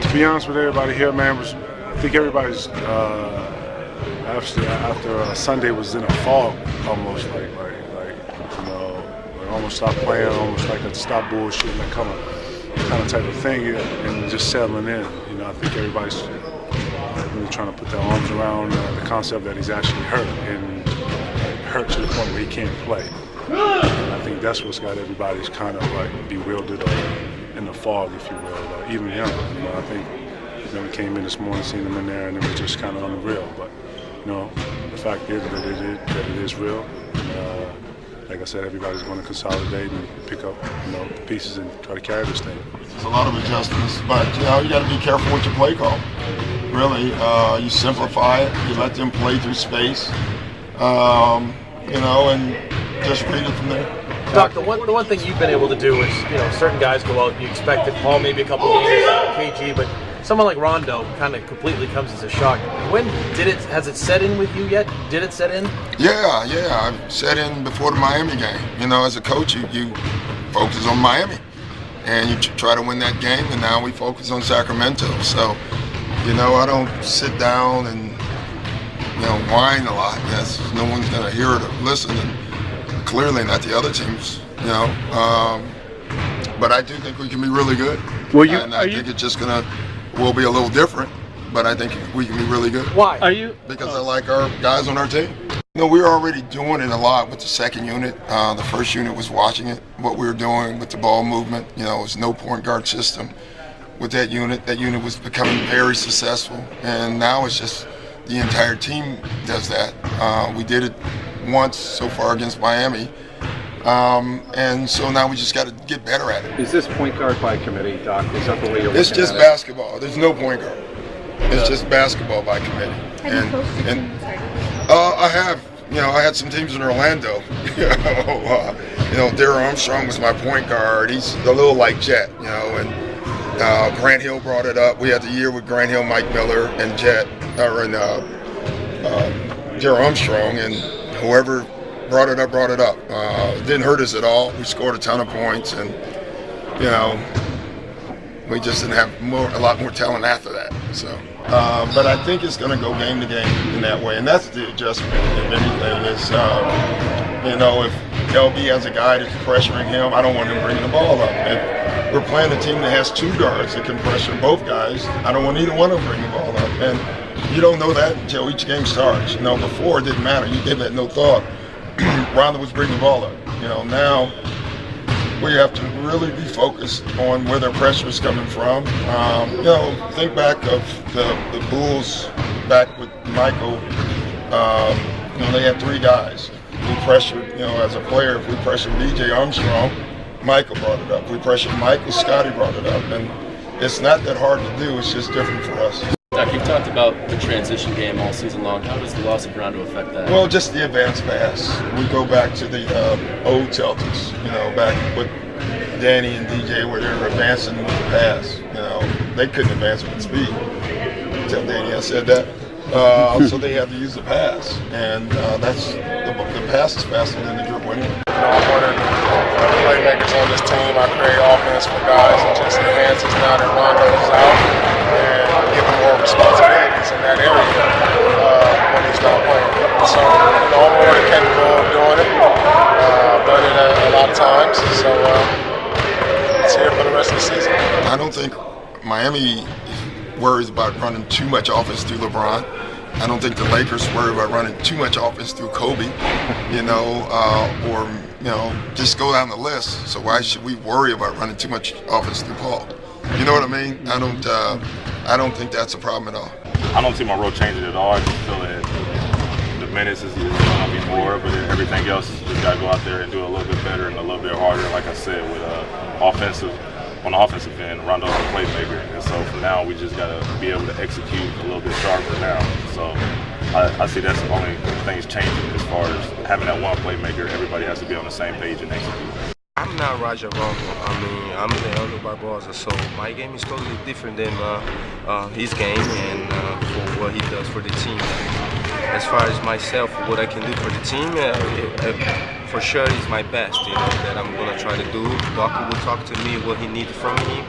To be honest with everybody here, man, I think everybody's after Sunday was in a fog almost, like almost stopped playing, almost like a stop bullshit, like kind of type of thing, and just settling in. I think everybody's really trying to put their arms around the concept that he's actually hurt, and hurt to the point where he can't play. And I think that's what's got everybody's kind of like bewildered in the fog, if you will. Even him, I think we came in this morning, seen him in there, and it was just kind of unreal. But the fact is that it is real. Like I said, everybody's going to consolidate and pick up the pieces and try to carry this thing. There's a lot of adjustments, but you got to be careful with your play call. Really, you simplify it. You let them play through space. And just read it from there. Doc, the one thing you've been able to do is, certain guys go out, you expect it, Paul maybe a couple games, KG, but someone like Rondo kind of completely comes as a shock. Has it set in with you yet? Did it set in? Yeah, I've set in before the Miami game. As a coach, you focus on Miami, and you try to win that game, and now we focus on Sacramento. So, I don't sit down and, whine a lot. No one's going to hear it or listen, and clearly not the other teams, But I do think we can be really good. I think it's just will be a little different, but I think we can be really good. Why? Because I like our guys on our team. We're already doing it a lot with the second unit. The first unit was watching it, what we were doing with the ball movement. It was no point guard system with that unit. That unit was becoming very successful, and now it's just the entire team does that. We did it once so far against Miami, and so now we just got to get better at it. Is this point guard by committee, Doc? Is that the way you're It's just basketball. There's no point guard. It's just basketball by committee. I had some teams in Orlando. Darryl Armstrong was my point guard. He's a little like Jet, and Grant Hill brought it up. We had the year with Grant Hill, Mike Miller, and Jet, Darryl Armstrong, and whoever brought it up. It didn't hurt us at all. We scored a ton of points, and we just didn't have a lot more talent after that. So, but I think it's going to go game to game in that way, and that's the adjustment. If anything, is if LB has a guy that's pressuring him, I don't want him bringing the ball up. If we're playing a team that has two guards that can pressure both guys, I don't want either one of them bringing the ball up. And you don't know that until each game starts. Before it didn't matter. You gave that no thought. Rondo was bringing the ball up. Now we have to really be focused on where their pressure is coming from. Think back of the Bulls back with Michael. They had three guys. We pressured, as a player, if we pressured B.J. Armstrong, Michael brought it up. We pressured Michael, Scotty brought it up. And it's not that hard to do. It's just different for us. Doc, you've talked about the transition game all season long. How does the loss of Rondo affect that? Well, just the advanced pass. We go back to the old Celtics, back with Danny and DJ where they were advancing with the pass. They couldn't advance with speed. Tell Danny I said that. So they had to use the pass, and that's the pass is faster than the dribble anyway. I'm one of the playmakers on this team. I create offense for guys and just enhances now that Rondo is out and give him more responsibilities in that area when he's not playing. So I'm more than capable of doing it. Done it a lot of times. So it's here for the rest of the season. I don't think Miami worries about running too much offense through LeBron. I don't think the Lakers worry about running too much offense through Kobe, or just go down the list. So why should we worry about running too much offense through Paul? You know what I mean? I don't think that's a problem at all. I don't see my role changing at all. I just feel that the minutes is going to be more, but everything else just got to go out there and do a little bit better and a little bit harder. Like I said, with on the offensive end, Rondo's a playmaker, and so from now we just got to be able to execute a little bit sharper now. So I see that's the only things changing as far as having that one playmaker. Everybody has to be on the same page and execute. I'm not Rajon Rondo. I'm Leandro Barbosa, so my game is totally different than his game and for what he does for the team. As far as myself, what I can do for the team, for sure is my best, that I'm going to try to do. Doc will talk to me what he needs from me,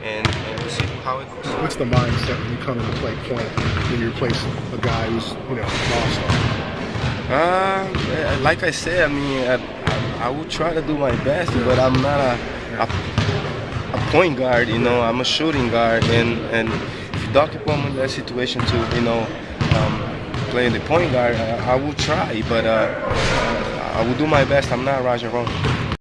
and we'll see how it goes. What's the mindset when you come in to play point when you replace a guy who's lost? Like I said, I mean, I will try to do my best, but I'm not a point guard. I'm a shooting guard, and if you dock upon me in that situation to play the point guard, I will try, but I will do my best. I'm not Rajon Rondo.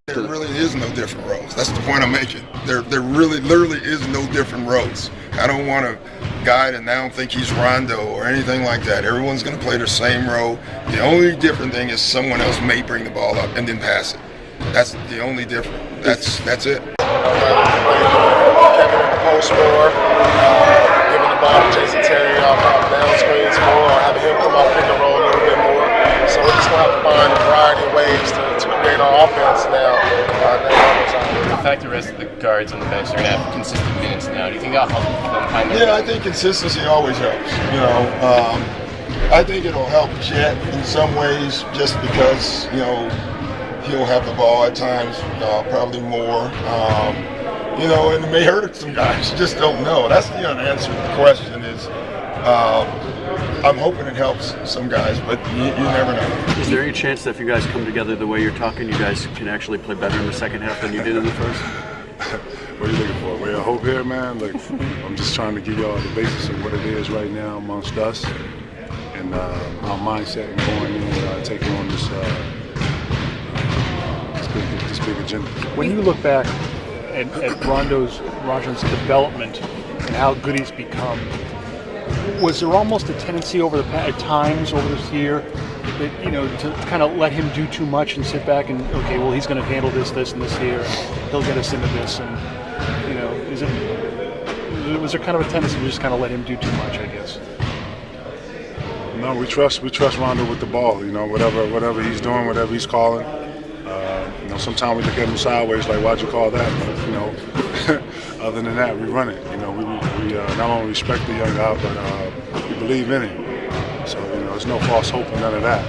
There really is no different roles. That's the point I'm making. There really, literally is no different roles. I don't want to guide and now think he's Rondo or anything like that. Everyone's going to play the same role. The only different thing is someone else may bring the ball up and then pass it. That's the only difference. That's it. Kevin in the post more, giving the ball to Jason Terry off down screens more, or having him come off pick and roll a little bit more. So we're just going to have to find a variety of ways to create our offense now. The fact the rest of the guards on the bench are going to have consistent minutes now, do you think that'll help them find their Yeah, I think consistency always helps. I think it'll help Jet in some ways just because, he'll have the ball at times, probably more. And it may hurt some guys. You just don't know. That's the unanswered question is, I'm hoping it helps some guys, but you never know. Is there any chance that if you guys come together the way you're talking, you guys can actually play better in the second half than you did in the first? What are you looking for? Well, I hope here, man. Look, I'm just trying to give y'all the basis of what it is right now amongst us and our mindset and going in, taking on this big agenda. When you look back at Rajon's development and how good he's become, was there almost a tendency at times over this year that, to kind of let him do too much and sit back and, okay, well, he's going to handle this, and this here, and he'll get us into this, and, was there kind of a tendency to just kind of let him do too much, I guess? No, we trust Rondo with the ball, whatever he's doing, whatever he's calling. Sometimes we look at him sideways like, why'd you call that? But, other than that, we run it. We not only respect the young guy, but we believe in him. So, there's no false hope and none of that.